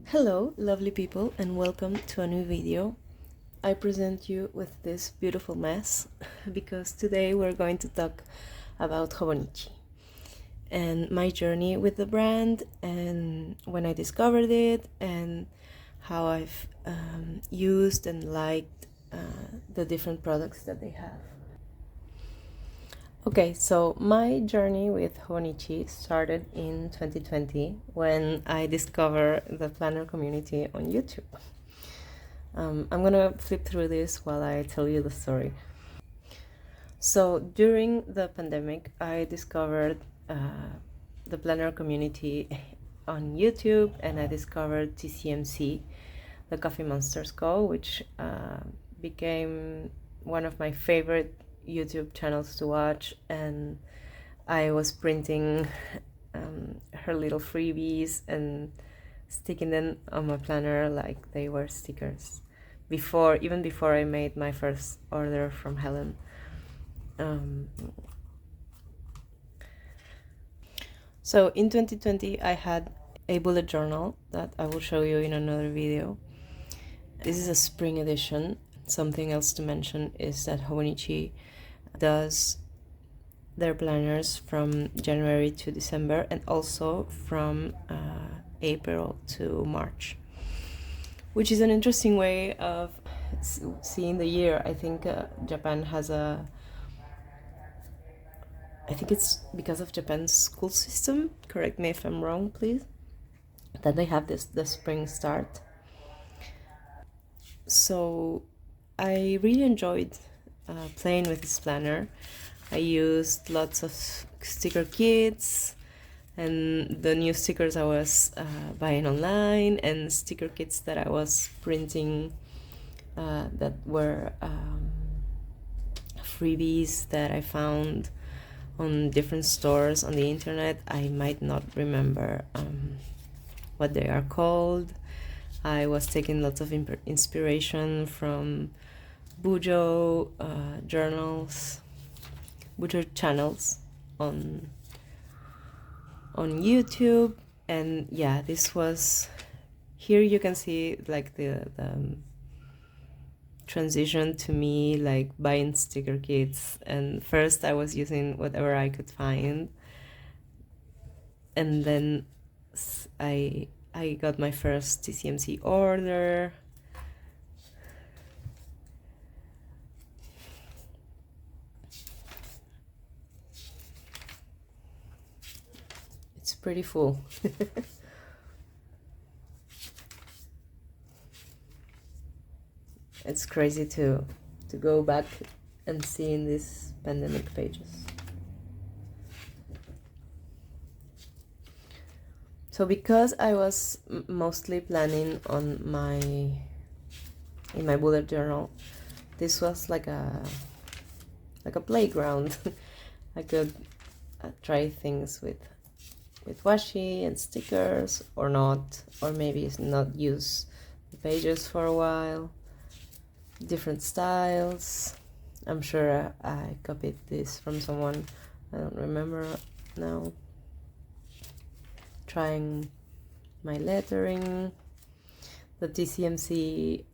Hello, lovely people, and welcome to a new video. I present you with this beautiful mess because today we're going to talk about Hobonichi and my journey with the brand and when I discovered it and how I've used and liked the different products that they have. Okay, so my journey with Hobonichi started in 2020 when I discovered the planner community on YouTube. I'm gonna flip through this while I tell you the story. So during the pandemic, I discovered the planner community on YouTube, and I discovered TCMC, the Coffee Monsters Co., which became one of my favorite YouTube channels to watch, and I was printing her little freebies and sticking them on my planner like they were stickers even before I made my first order from Helen. So in 2020 I had a bullet journal that I will show you in another video. This is a spring edition. Something else to mention is that Hobonichi does their planners from January to December and also from April to March, which is an interesting way of seeing the year. I think Japan has I think it's because of Japan's school system, correct me if I'm wrong please, that they have the spring start. So I really enjoyed playing with this planner. I used lots of sticker kits and the new stickers I was buying online, and sticker kits that I was printing that were freebies that I found on different stores on the internet. I might not remember what they are called. I was taking lots of inspiration from Bujo channels on YouTube, and yeah, this was here. You can see like the transition to me like buying sticker kits, and first I was using whatever I could find, and then I got my first TCMC order. It's pretty full. It's crazy to go back and see in these pandemic pages. So because I was mostly planning on in my bullet journal, this was like a playground. I could try things with washi and stickers or not, or maybe not use the pages for a while. Different styles. I'm sure I copied this from someone, I don't remember now. Trying my lettering, the TCMC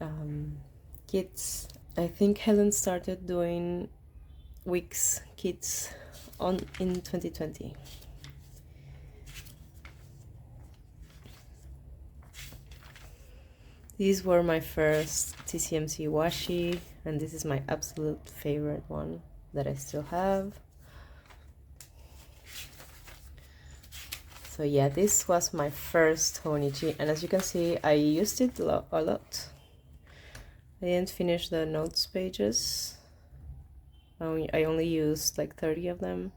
kits. I think Helen started doing weeks kits in 2020. These were my first TCMC washi, and this is my absolute favorite one that I still have. So yeah, this was my first Hobonichi, and as you can see, I used it a lot. I didn't finish the notes pages. I only used like 30 of them.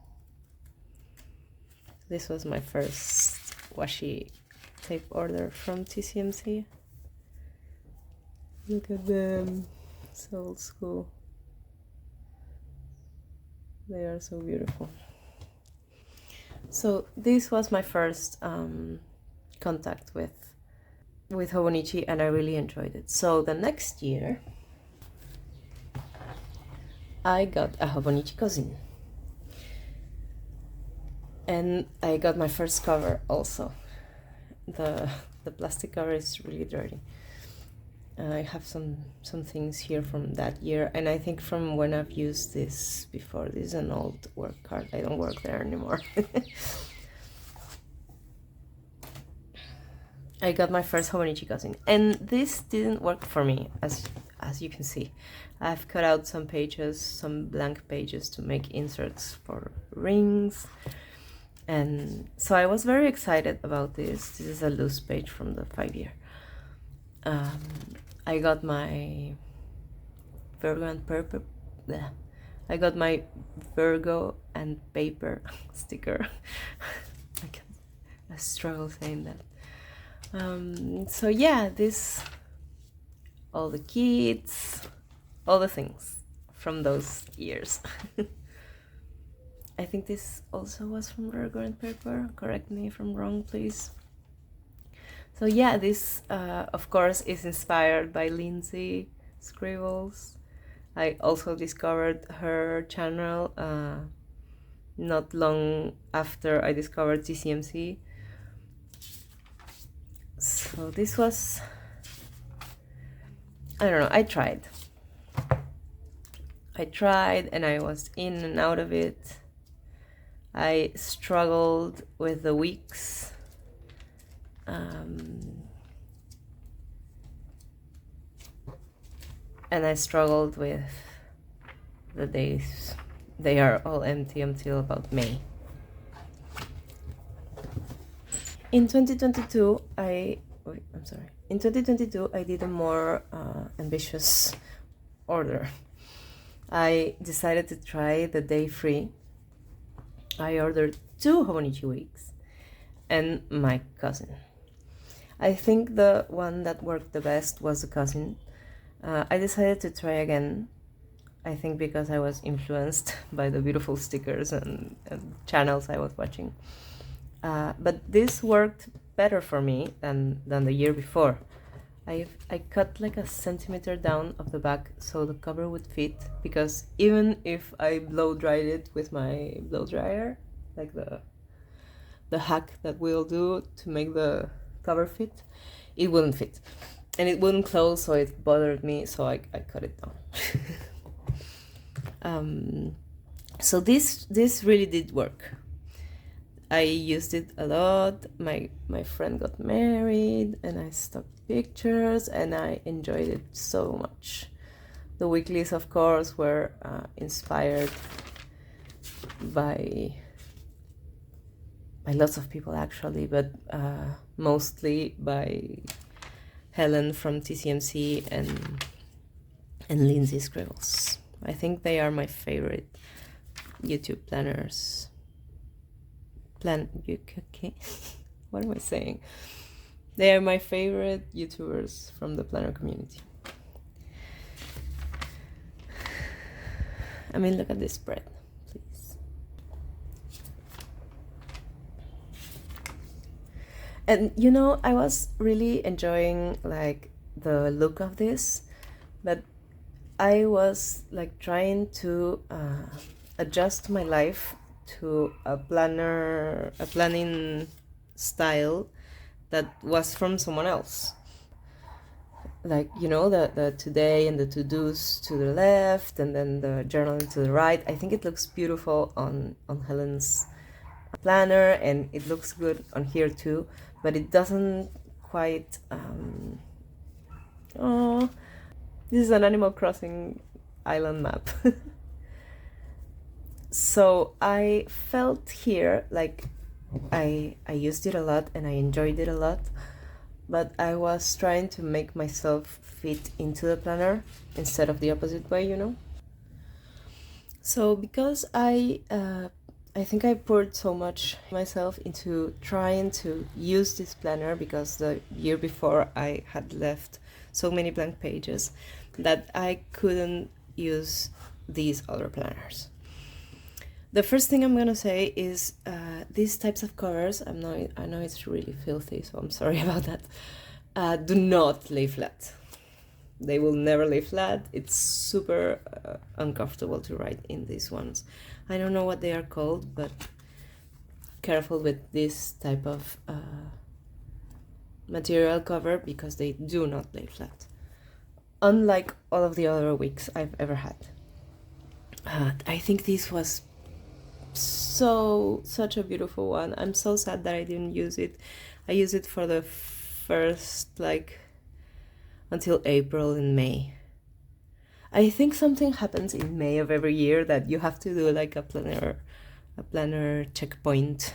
This was my first washi tape order from TCMC. Look at them, so old school. They are so beautiful. So this was my first contact with Hobonichi, and I really enjoyed it. So the next year I got a Hobonichi cousin, and I got my first cover also. the plastic cover is really dirty. I have some things here from that year, and I think from when I've used this before. This is an old work card. I don't work there anymore. I got my first Hobonichi cousin, and this didn't work for me, as you can see. I've cut out some pages, some blank pages to make inserts for rings, and so I was very excited about this. This is a loose page from the 5-year. I got my Virgo and Paper. I got my Virgo and Paper sticker. I struggle saying that. So yeah, all the kits, all the things from those years. I think this also was from Virgo and Paper. Correct me if I'm wrong, please. So yeah, this of course is inspired by Lindsay Scribbles. I also discovered her channel not long after I discovered TCMC. So this was, I don't know, I tried and I was in and out of it. I struggled with the weeks. And I struggled with the days. They are all empty until about May. In 2022, In 2022, I did a more ambitious order. I decided to try the day free. I ordered 2 Hobonichi wigs and my cousin. I think the one that worked the best was the cousin. I decided to try again, I think because I was influenced by the beautiful stickers and channels I was watching. But this worked better for me than the year before. I cut like a centimeter down of the back so the cover would fit, because even if I blow dried it with my blow dryer, like the hack that we'll do to make the cover fit, it wouldn't fit. And it wouldn't close, so it bothered me, so I cut it down. So this really did work. I used it a lot. My friend got married and I took pictures and I enjoyed it so much. The weeklies, of course, were inspired by lots of people actually, but mostly by Helen from TCMC and Lindsay Scribbles. I think they are my favorite YouTube planners. Okay. What am I saying? They are my favorite YouTubers from the planner community. I mean, look at this spread, please. And you know, I was really enjoying like the look of this, but I was like trying to adjust my life to a planning style that was from someone else. Like, you know, the today and the to-dos to the left and then the journaling to the right. I think it looks beautiful on Helen's planner and it looks good on here too, but it doesn't quite oh, this is an Animal Crossing island map. So I felt here like I used it a lot and I enjoyed it a lot, but I was trying to make myself fit into the planner instead of the opposite way, you know. So because I think I poured so much myself into trying to use this planner, because the year before I had left so many blank pages that I couldn't use these other planners. The first thing I'm gonna say is these types of covers, I know it's really filthy, so I'm sorry about that, do not lay flat. They will never lay flat. It's super uncomfortable to write in these ones. I don't know what they are called, but careful with this type of material cover because they do not lay flat, unlike all of the other wigs I've ever had. I think this was such a beautiful one. I'm so sad that I didn't use it. I used it for the first, like, until April and May. I think something happens in May of every year that you have to do like a planner checkpoint.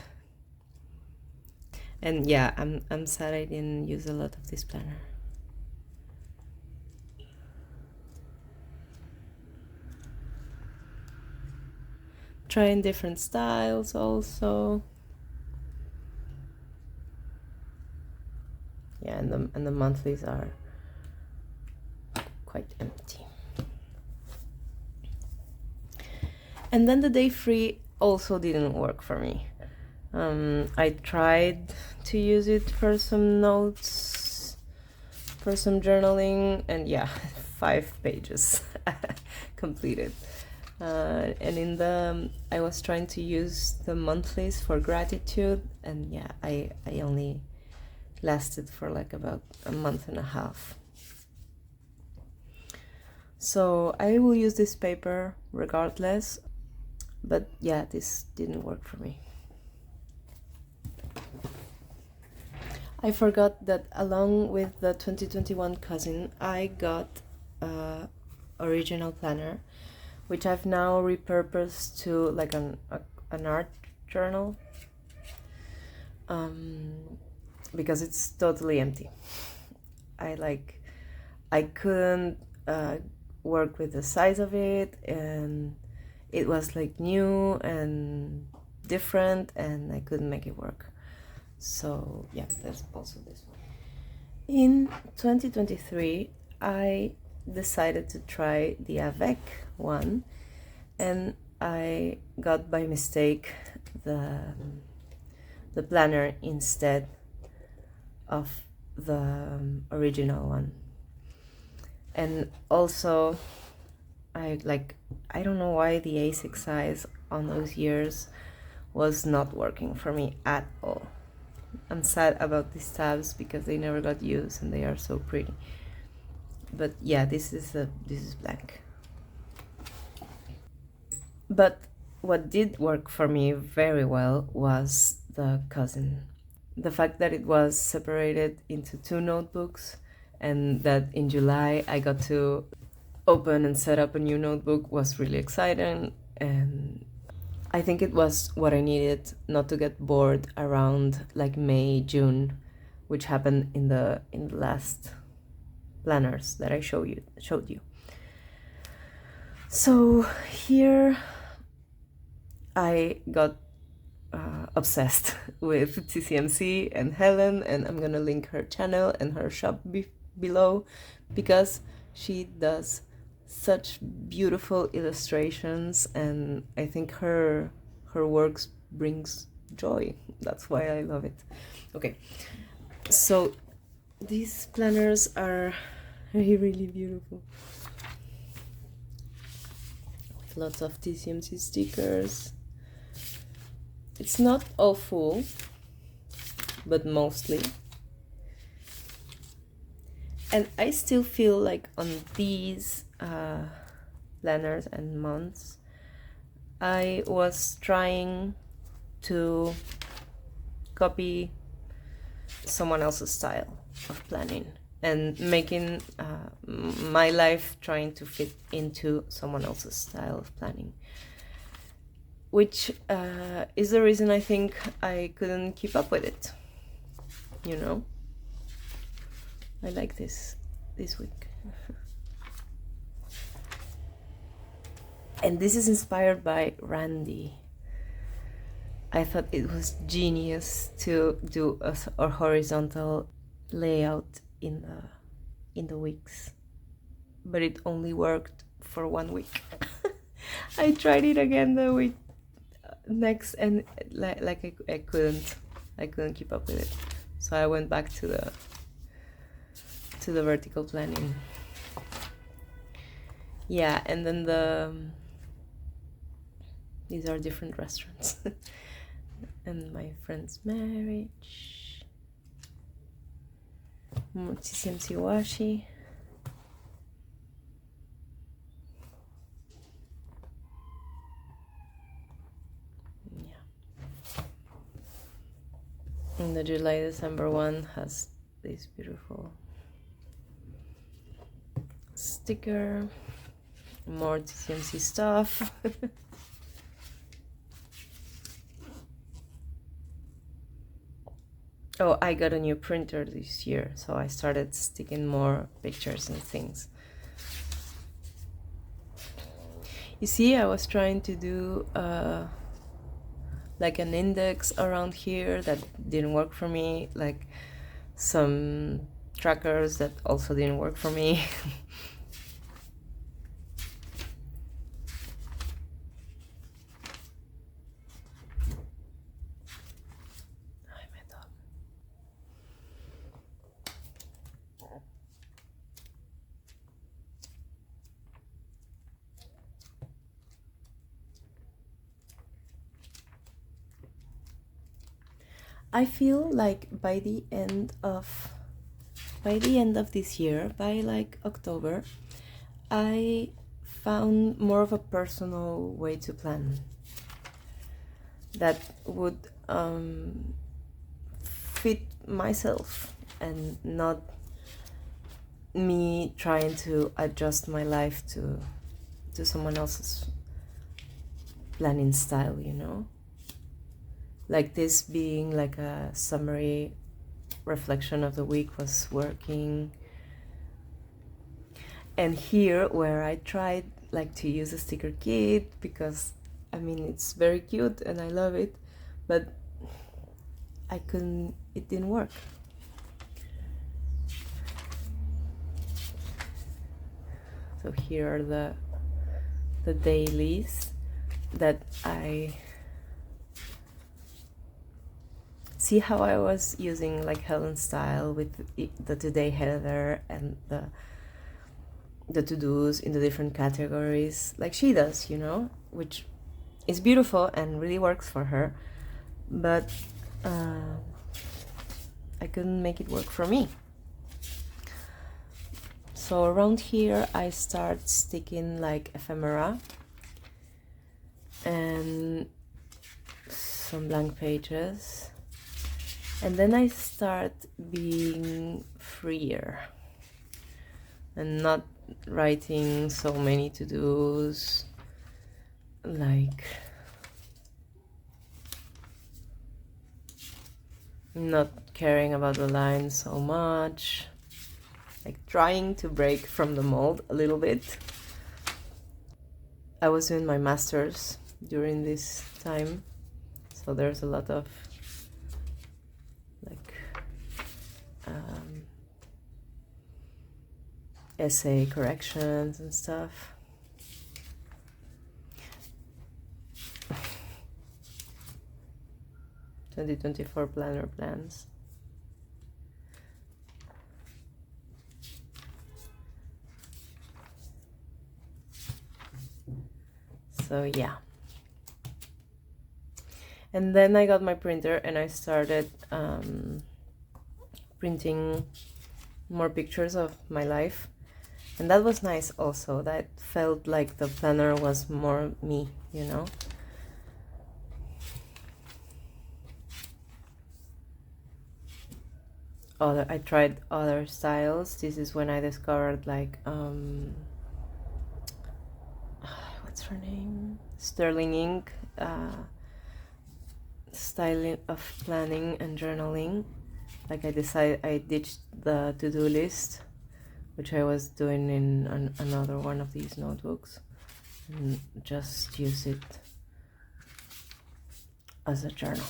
And yeah, I'm sad I didn't use a lot of this planner. Trying different styles also. Yeah, and the monthlies are quite empty. And then the day free also didn't work for me. I tried to use it for some notes, for some journaling, and yeah, 5 pages completed. And in the I was trying to use the monthlies for gratitude, and yeah, I only lasted for like about a month and a half. So I will use this paper regardless, but yeah, this didn't work for me. I forgot that along with the 2021 cousin, I got a original planner, which I've now repurposed to like an art journal, because it's totally empty. I couldn't work with the size of it, and it was like new and different, and I couldn't make it work. So yeah, there's also this one. In 2023, I decided to try the Avec one, and I got by mistake the planner instead of the original one. And also I don't know why the A6 size on those years was not working for me at all. I'm sad about these tabs because they never got used and they are so pretty. But yeah, this is blank. But what did work for me very well was the cousin. The fact that it was separated into 2 notebooks, and that in July I got to open and set up a new notebook was really exciting, and I think it was what I needed not to get bored around like May, June, which happened in the last planners that I showed you. So here I got obsessed with TCMC and Helen, and I'm gonna link her channel and her shop below because she does such beautiful illustrations, and I think her works brings joy. That's why I love it. Okay, so these planners are really beautiful, with lots of TCMC stickers. It's not all full, but mostly. And I still feel like on these planners and months, I was trying to copy someone else's style of planning and making my life trying to fit into someone else's style of planning, which is the reason I think I couldn't keep up with it, you know? I like this week. And this is inspired by Randy. I thought it was genius to do a horizontal layout in the weeks, but it only worked for 1 week. I tried it again the week next, and I couldn't keep up with it, so I went back to the vertical planning. Yeah, and then these are different restaurants and my friend's marriage. TCMC washi. Yeah. And the July-December one has this beautiful sticker, more TCMC stuff. Oh, I got a new printer this year, so I started sticking more pictures and things. You see, I was trying to do like an index around here that didn't work for me, like some trackers that also didn't work for me. I feel like by the end of this year, by like October, I found more of a personal way to plan that would fit myself and not me trying to adjust my life to someone else's planning style, you know? Like this being like a summary reflection of the week was working. And here where I tried like to use a sticker kit because I mean it's very cute and I love it, but it didn't work. So here are the dailies that I see how I was using like Helen's style with the today header and the to-dos in the different categories like she does, you know, which is beautiful and really works for her, but I couldn't make it work for me. So around here I start sticking like ephemera and some blank pages, and then I start being freer and not writing so many to-dos, like not caring about the lines so much, like trying to break from the mold a little bit. I was doing my master's during this time, so there's a lot of like essay corrections and stuff. (2024) planner plans. So yeah. And then I got my printer and I started printing more pictures of my life. And that was nice also. That felt like the planner was more me, you know? I tried other styles. This is when I discovered like what's her name? Sterling ink styling of planning and journaling. Like I ditched the to-do list, which I was doing in another one of these notebooks, and just use it as a journal.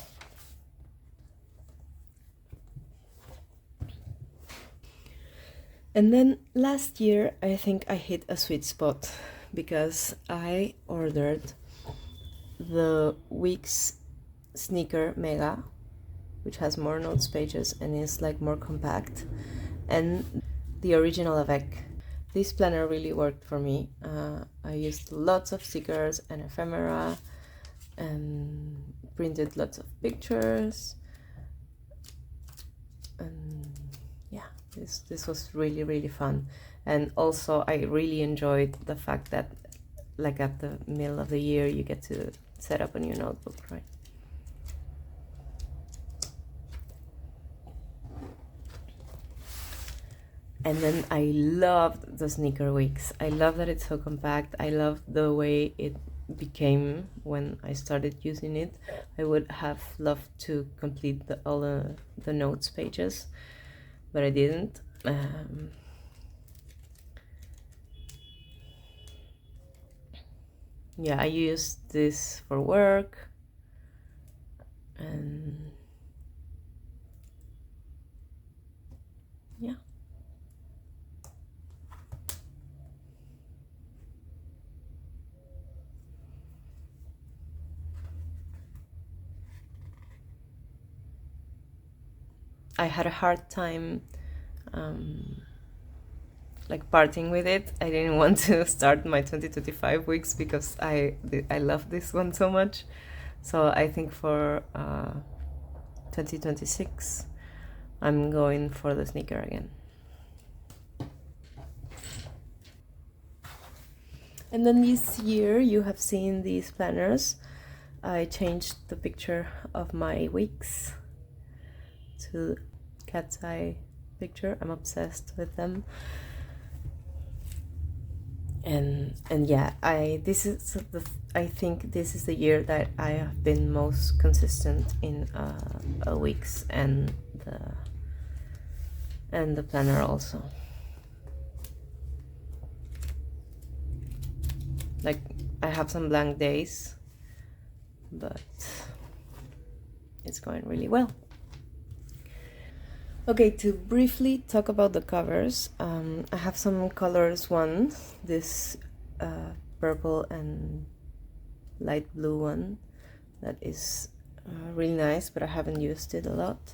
And then last year, I think I hit a sweet spot because I ordered the Weeks Sneaker Mega, which has more notes pages and is like more compact, and the original Avec. This planner really worked for me. I used lots of stickers and ephemera and printed lots of pictures, and yeah, This was really, really fun. And also I really enjoyed the fact that like at the middle of the year you get to set up a new notebook, right? And then I loved the sneaker weeks. I love that it's so compact. I love the way it became when I started using it. I would have loved to complete all the notes pages, but I didn't. Yeah, I used this for work, and yeah. I had a hard time like parting with it. I didn't want to start my 2025 weeks because I love this one so much. So I think for 2026 I'm going for the sneaker again. And then this year you have seen these planners. I changed the picture of my weeks to cat's eye picture. I'm obsessed with them. And yeah, I think this is the year that I have been most consistent in weeks and the planner also. Like I have some blank days, but it's going really well. Okay, to briefly talk about the covers, I have some colors ones, this purple and light blue one that is really nice, but I haven't used it a lot.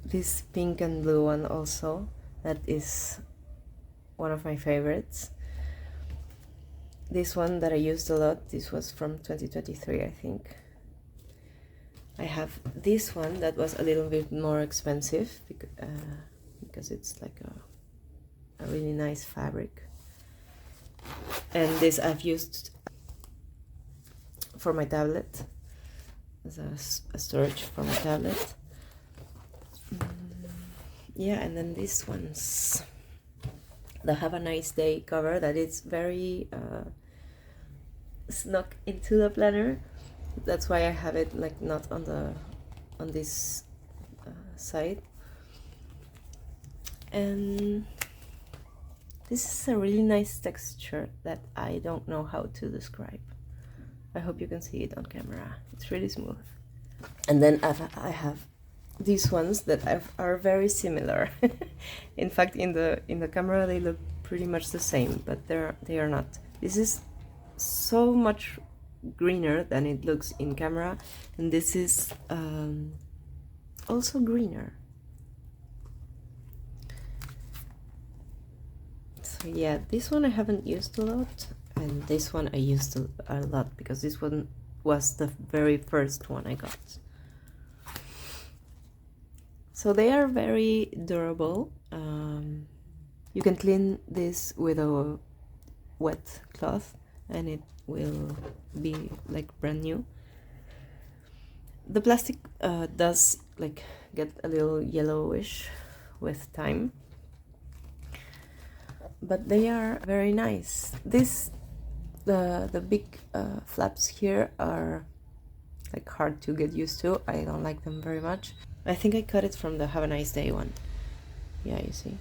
This pink and blue one also, that is one of my favorites. This one that I used a lot, this was from 2023, I think. I have this one that was a little bit more expensive because it's like a really nice fabric. And this I've used for my tablet as a storage for my tablet. Yeah, and then this one's the Have a Nice Day cover that is very snuck into the planner. That's why I have it like not on this side. And this is a really nice texture that I don't know how to describe. I hope you can see it on camera. It's really smooth. And then I have these ones that are very similar. In fact, in the camera they look pretty much the same, but they are not. This is so much greener than it looks in camera, and this is also greener. So yeah, this one I haven't used a lot, and this one I used a lot because this one was the very first one I got. So they are very durable. You can clean this with a wet cloth and it will be like brand new. The plastic does like get a little yellowish with time, but they are very nice. The big flaps here are like hard to get used to. I don't like them very much. I think I cut it from the Have a Nice Day one. Yeah, you see.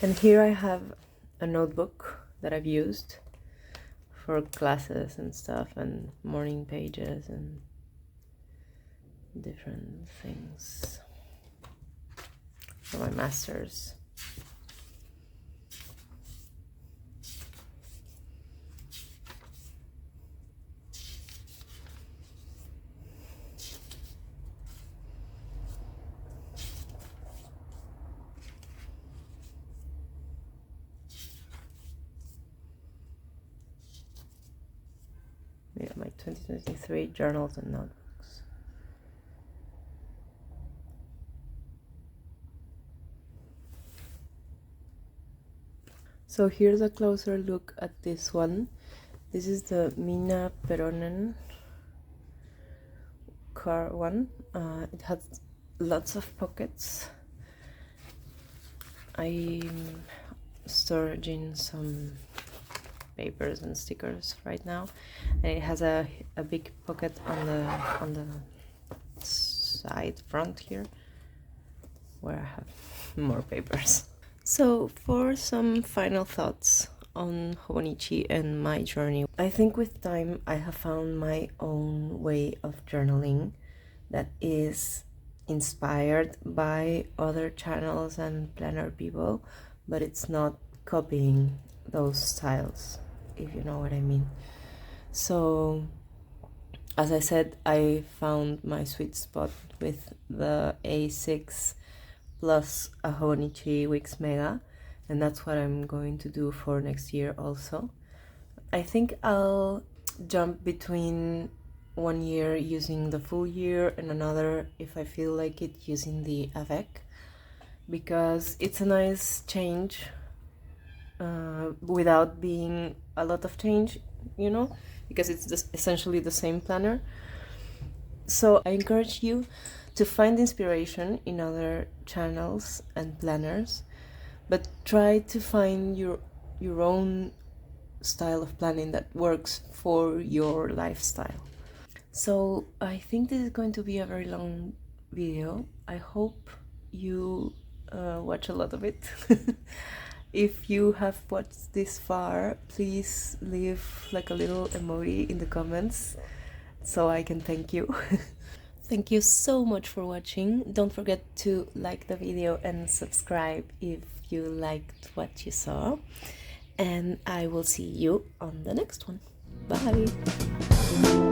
And here I have a notebook that I've used for classes and stuff, and morning pages and different things for my master's. Yeah, my 2023 journals and notebooks. So here's a closer look at this one. This is the Mina Peronen car one. It has lots of pockets. I'm storing some papers and stickers right now, and it has a big pocket on the side front here where I have more papers. So for some final thoughts on Hobonichi and my journey, I think with time I have found my own way of journaling that is inspired by other channels and planner people, but it's not copying those styles, if you know what I mean. So as I said, I found my sweet spot with the A6 plus a Hobonichi Wix Mega, and that's what I'm going to do for next year also. I think I'll jump between 1 year using the full year and another, if I feel like it, using the avec, because it's a nice change without being a lot of change, you know, because it's just essentially the same planner. So I encourage you to find inspiration in other channels and planners, but try to find your own style of planning that works for your lifestyle. So I think this is going to be a very long video. I hope you watch a lot of it. If you have watched this far, please leave like a little emoji in the comments so I can thank you. Thank you so much for watching. Don't forget to like the video and subscribe if you liked what you saw. And I will see you on the next one. Bye!